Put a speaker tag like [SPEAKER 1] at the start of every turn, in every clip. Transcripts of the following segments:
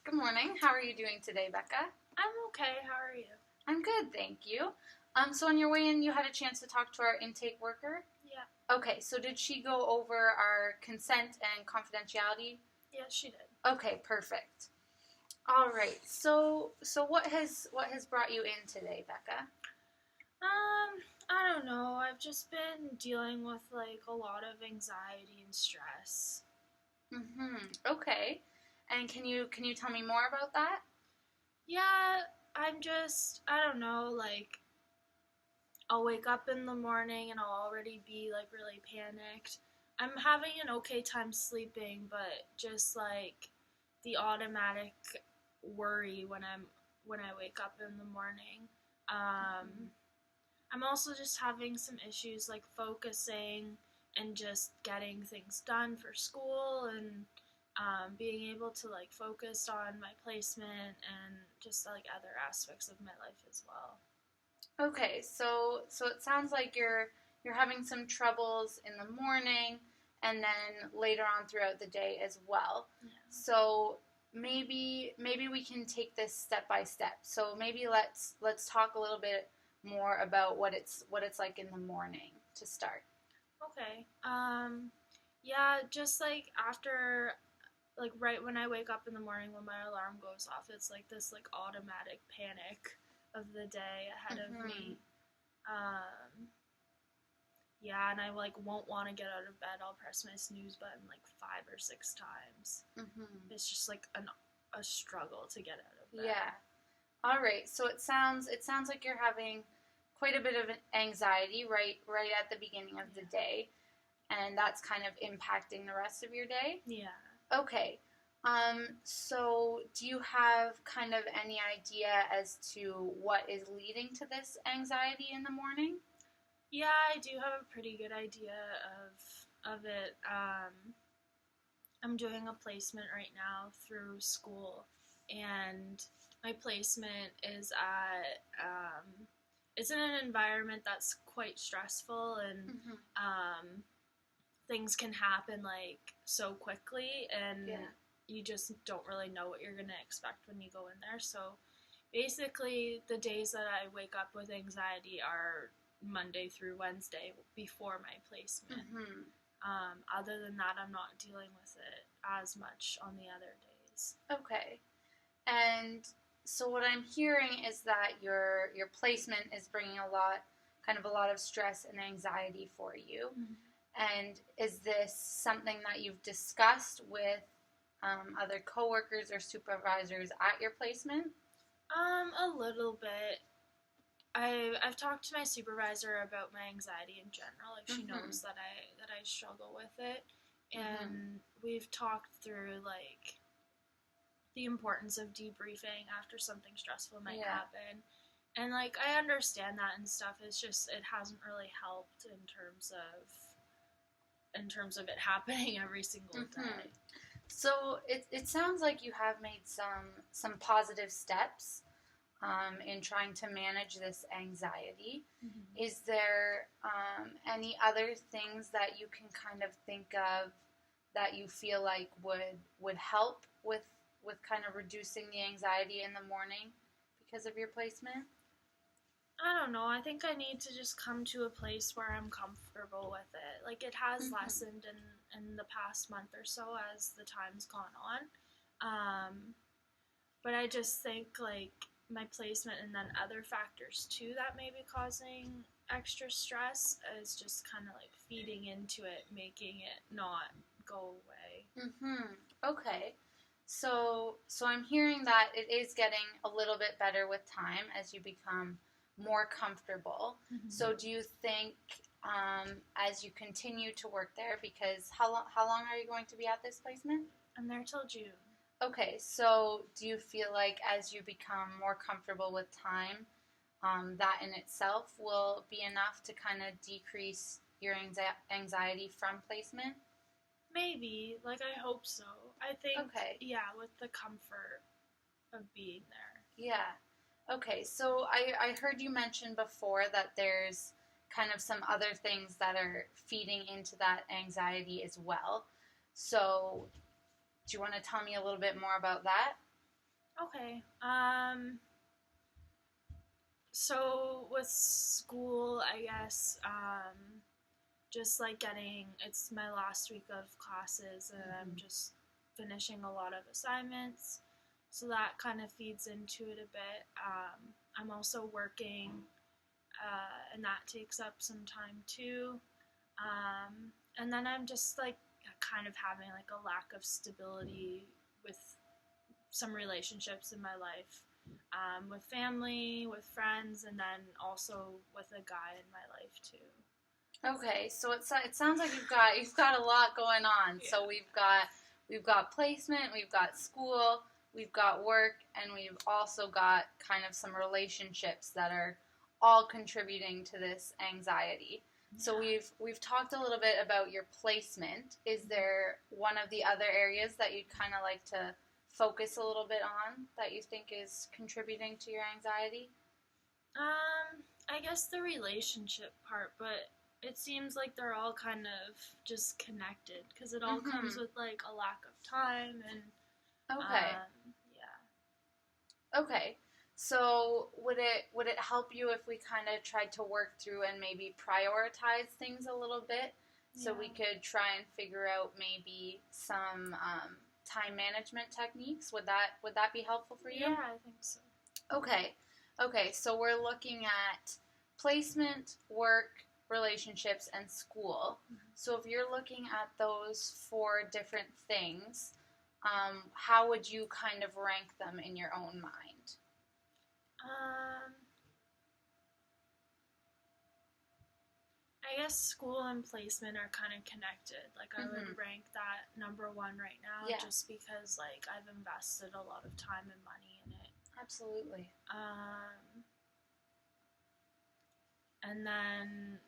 [SPEAKER 1] Good morning. How are you doing today, Becca?
[SPEAKER 2] I'm okay. How are you?
[SPEAKER 1] I'm good, thank you. So on your way in, you had a chance to talk to our intake worker?
[SPEAKER 2] Yeah.
[SPEAKER 1] Okay, so did she go over our consent and confidentiality?
[SPEAKER 2] Yes, she did.
[SPEAKER 1] Okay, perfect. All right. So what has brought you in today, Becca?
[SPEAKER 2] I don't know. I've just been dealing with like a lot of anxiety and stress.
[SPEAKER 1] Okay. And can you tell me more about that?
[SPEAKER 2] Yeah, I don't know, like I'll wake up in the morning and I'll already be like really panicked. I'm having an okay time sleeping, but just like the automatic worry when I wake up in the morning. Um I'm also just having some issues like focusing and just getting things done for school and being able to like focus on my placement and just like other aspects of my life as well.
[SPEAKER 1] Okay, so it sounds like you're having some troubles in the morning and then later on throughout the day as well.
[SPEAKER 2] Yeah.
[SPEAKER 1] So maybe we can take this step by step. So maybe let's talk a little bit more about what it's like in the morning to start.
[SPEAKER 2] Okay. Yeah, just like after like right when I wake up in the morning when my alarm goes off, it's like this like automatic panic of the day ahead of me. Um yeah, and I like won't want to get out of bed. I'll press my snooze button like 5 or 6 times. It's just like a struggle to get out of bed.
[SPEAKER 1] Yeah. All right. So it sounds like you're having quite a bit of anxiety right at the beginning of the day, and that's kind of impacting the rest of your day.
[SPEAKER 2] Yeah.
[SPEAKER 1] Okay. So do you have kind of any idea as to what is leading to this anxiety in the morning?
[SPEAKER 2] Yeah, I do have a pretty good idea of it. I'm doing a placement right now through school, and my placement is at it's in an environment that's quite stressful, and things can happen like so quickly, and
[SPEAKER 1] Yeah.
[SPEAKER 2] you just don't really know what you're gonna expect when you go in there. So basically, the days that I wake up with anxiety are Monday through Wednesday before my placement. Other than that, I'm not dealing with it as much on the other days.
[SPEAKER 1] Okay. And so what I'm hearing is that your placement is bringing a lot of stress and anxiety for you. And is this something that you've discussed with other coworkers or supervisors at your placement?
[SPEAKER 2] A little bit. I've talked to my supervisor about my anxiety in general. Like she knows that I struggle with it, and we've talked through like the importance of debriefing after something stressful might happen. And like I understand that and stuff. It's just it hasn't really helped in terms of it happening every single day.
[SPEAKER 1] So it sounds like you have made some positive steps in trying to manage this anxiety. Is there any other things that you can kind of think of that you feel like would help with kind of reducing the anxiety in the morning because of your placement?
[SPEAKER 2] I don't know. I think I need to just come to a place where I'm comfortable with it. Like it has lessened in the past month or so as the time's gone on. But I just think like my placement and then other factors too that may be causing extra stress is just kind of like feeding into it, making it not go away.
[SPEAKER 1] Okay. So I'm hearing that it is getting a little bit better with time as you become more comfortable. So do you think as you continue to work there, because how long are you going to be at this placement?
[SPEAKER 2] I'm there till June.
[SPEAKER 1] Okay, so do you feel like as you become more comfortable with time, that in itself will be enough to kind of decrease your anxiety from placement?
[SPEAKER 2] Maybe. Like, I hope so. I think,
[SPEAKER 1] Okay.
[SPEAKER 2] Yeah, with the comfort of being there.
[SPEAKER 1] Yeah. Okay, so I heard you mention before that there's kind of some other things that are feeding into that anxiety as well. So do you want to tell me a little bit more about that?
[SPEAKER 2] Okay. So with school, I guess, just like it's my last week of classes and I'm just finishing a lot of assignments. So that kind of feeds into it a bit. I'm also working, and that takes up some time too. And then I'm just like kind of having like a lack of stability with some relationships in my life, with family, with friends, and then also with a guy in my life too.
[SPEAKER 1] Okay, so it sounds like you've got a lot going on.
[SPEAKER 2] Yeah.
[SPEAKER 1] So we've got placement, we've got school, we've got work, and we've also got kind of some relationships that are all contributing to this anxiety.
[SPEAKER 2] Yeah.
[SPEAKER 1] So we've talked a little bit about your placement. Is there one of the other areas that you'd kind of like to focus a little bit on that you think is contributing to your anxiety?
[SPEAKER 2] I guess the relationship part, but it seems like they're all kind of just connected because it all comes with like a lack of time and
[SPEAKER 1] Okay.
[SPEAKER 2] yeah.
[SPEAKER 1] Okay. So would it help you if we kind of tried to work through and maybe prioritize things a little bit, so we could try and figure out maybe some time management techniques? Would that be helpful for you?
[SPEAKER 2] Yeah, I think so.
[SPEAKER 1] Okay. Okay. So we're looking at placement, work, relationships, and school. So if you're looking at those four different things, how would you kind of rank them in your own mind?
[SPEAKER 2] I guess school and placement are kind of connected. Like I would rank that number one right now, just because like I've invested a lot of time and money in it.
[SPEAKER 1] Absolutely.
[SPEAKER 2] And then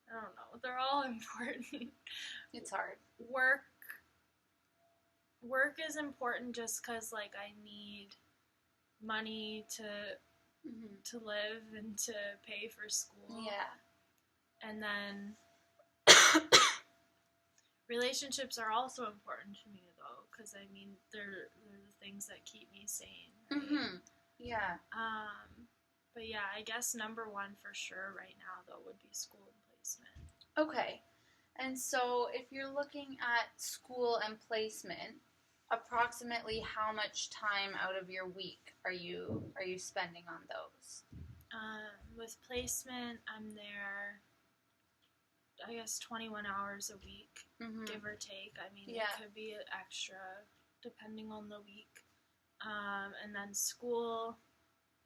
[SPEAKER 2] I don't know. They're all important.
[SPEAKER 1] It's hard.
[SPEAKER 2] Work is important just because like I need money to live and to pay for school.
[SPEAKER 1] Yeah.
[SPEAKER 2] And then relationships are also important to me though, because I mean they're the things that keep me sane. Right?
[SPEAKER 1] Yeah.
[SPEAKER 2] But yeah, I guess number one for sure right now though would be school and placement.
[SPEAKER 1] Okay. And so if you're looking at school and placement, approximately how much time out of your week are you spending on those?
[SPEAKER 2] With placement, I'm there, I guess, 21 hours a week, give or take. I mean, it could be extra depending on the week. And then school,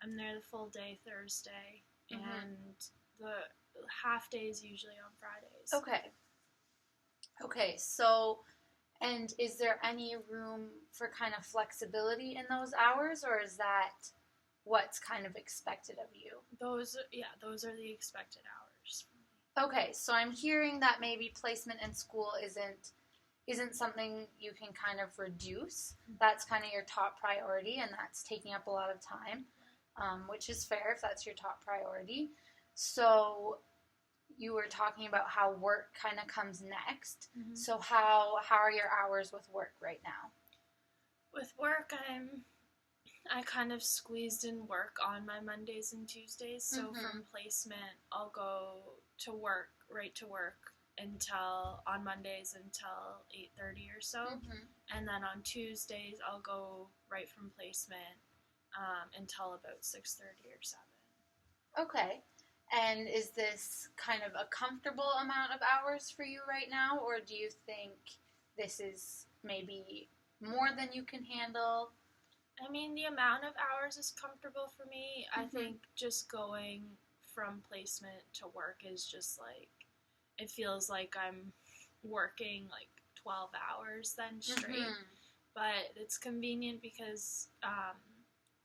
[SPEAKER 2] I'm there the full day Thursday, and the half days usually on Fridays.
[SPEAKER 1] Okay. Okay, so, and is there any room for kind of flexibility in those hours, or is that what's kind of expected of you?
[SPEAKER 2] Those are the expected hours for me.
[SPEAKER 1] Okay, so I'm hearing that maybe placement in school isn't something you can kind of reduce. That's kind of your top priority, and that's taking up a lot of time, which is fair if that's your top priority. So you were talking about how work kind of comes next. So how are your hours with work right now?
[SPEAKER 2] With work, I kind of squeezed in work on my Mondays and Tuesdays. So from placement, I'll go right to work on Mondays until 8:30 or so, and then on Tuesdays I'll go right from placement until about 6:30 or 7.
[SPEAKER 1] Okay. And is this kind of a comfortable amount of hours for you right now, or do you think this is maybe more than you can handle?
[SPEAKER 2] I mean, the amount of hours is comfortable for me. I think just going from placement to work is just like, it feels like I'm working like 12 hours then straight. But it's convenient because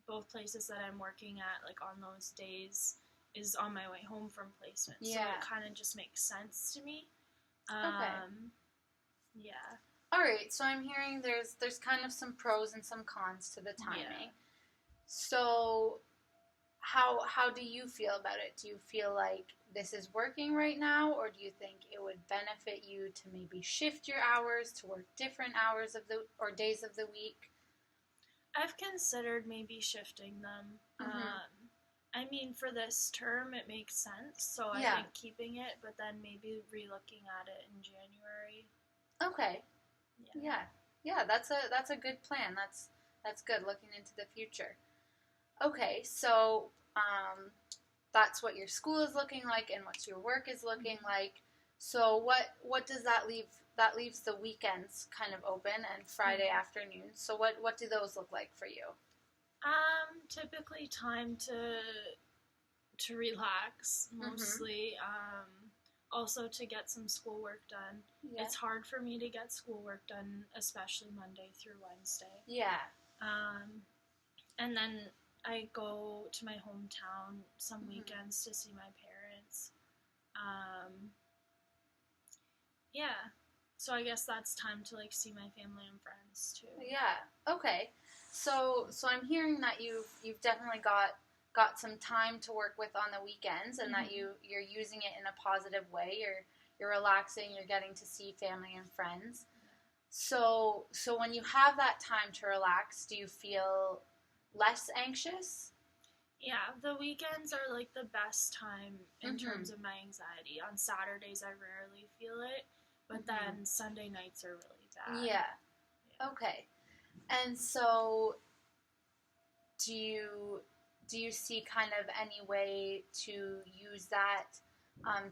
[SPEAKER 2] both places that I'm working at, like on those days, is on my way home from placement. So it kind of just makes sense to me.
[SPEAKER 1] Okay.
[SPEAKER 2] Yeah.
[SPEAKER 1] All right, so I'm hearing there's kind of some pros and some cons to the timing. Yeah. So how do you feel about it? Do you feel like this is working right now, or do you think it would benefit you to maybe shift your hours to work different hours or days of the week?
[SPEAKER 2] I've considered maybe shifting them. I mean, for this term, it makes sense, so I think keeping it, but then maybe re-looking at it in January.
[SPEAKER 1] Okay. Yeah. That's a good plan. That's good, looking into the future. Okay, so that's what your school is looking like, and what your work is looking like. So what does that leave? That leaves the weekends kind of open and Friday afternoons. So what do those look like for you?
[SPEAKER 2] Typically time to relax mostly. Also to get some schoolwork done. Yeah. It's hard for me to get schoolwork done, especially Monday through Wednesday.
[SPEAKER 1] Yeah.
[SPEAKER 2] And then I go to my hometown some weekends to see my parents. Yeah. So I guess that's time to like see my family and friends too.
[SPEAKER 1] Yeah. Okay. So I'm hearing that you've definitely got some time to work with on the weekends, and that you're using it in a positive way. You're relaxing. You're getting to see family and friends. So when you have that time to relax, do you feel less anxious?
[SPEAKER 2] Yeah, the weekends are like the best time in terms of my anxiety. On Saturdays, I rarely feel it, but then Sunday nights are really bad.
[SPEAKER 1] Yeah. Okay. And so, do you see kind of any way to use that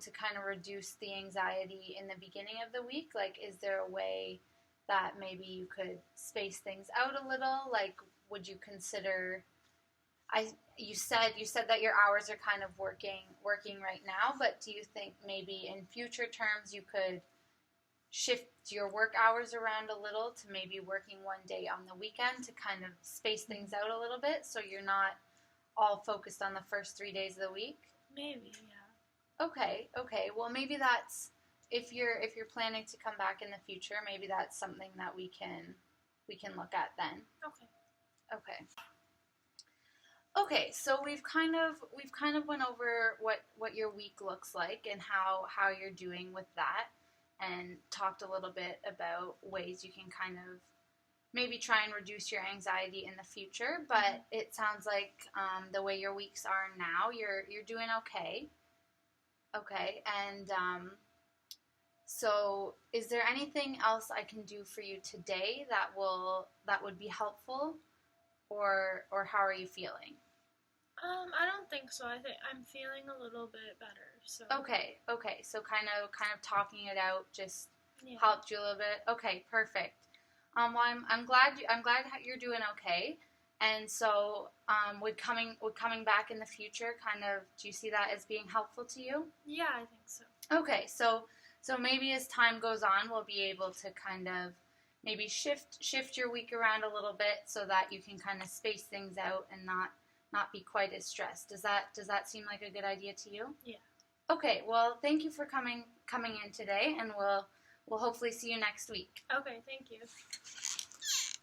[SPEAKER 1] to kind of reduce the anxiety in the beginning of the week? Like, is there a way that maybe you could space things out a little? Like, would you consider? You said that your hours are kind of working right now, but do you think maybe in future terms you could shift your work hours around a little to maybe working one day on the weekend to kind of space things out a little bit, so you're not all focused on the first 3 days of the week?
[SPEAKER 2] Maybe, yeah.
[SPEAKER 1] Okay. Well, maybe that's, if you're planning to come back in the future, maybe that's something that we can look at then. Okay, so we've kind of went over what your week looks like and how you're doing with that, and talked a little bit about ways you can kind of maybe try and reduce your anxiety in the future. But it sounds like the way your weeks are now, you're doing okay. Okay, and so is there anything else I can do for you today that would be helpful, or how are you feeling?
[SPEAKER 2] I don't think so. I think I'm feeling a little bit better. So
[SPEAKER 1] Okay. So kind of talking it out just helped you a little bit. Okay, perfect. Well, I'm glad you're doing okay. And so, would coming back in the future kind of, do you see that as being helpful to you?
[SPEAKER 2] Yeah, I think so.
[SPEAKER 1] Okay, so maybe as time goes on, we'll be able to kind of maybe shift your week around a little bit so that you can kind of space things out and not be quite as stressed. Does that seem like a good idea to you?
[SPEAKER 2] Yeah.
[SPEAKER 1] Okay, well, thank you for coming in today, and we'll hopefully see you next week.
[SPEAKER 2] Okay, thank you.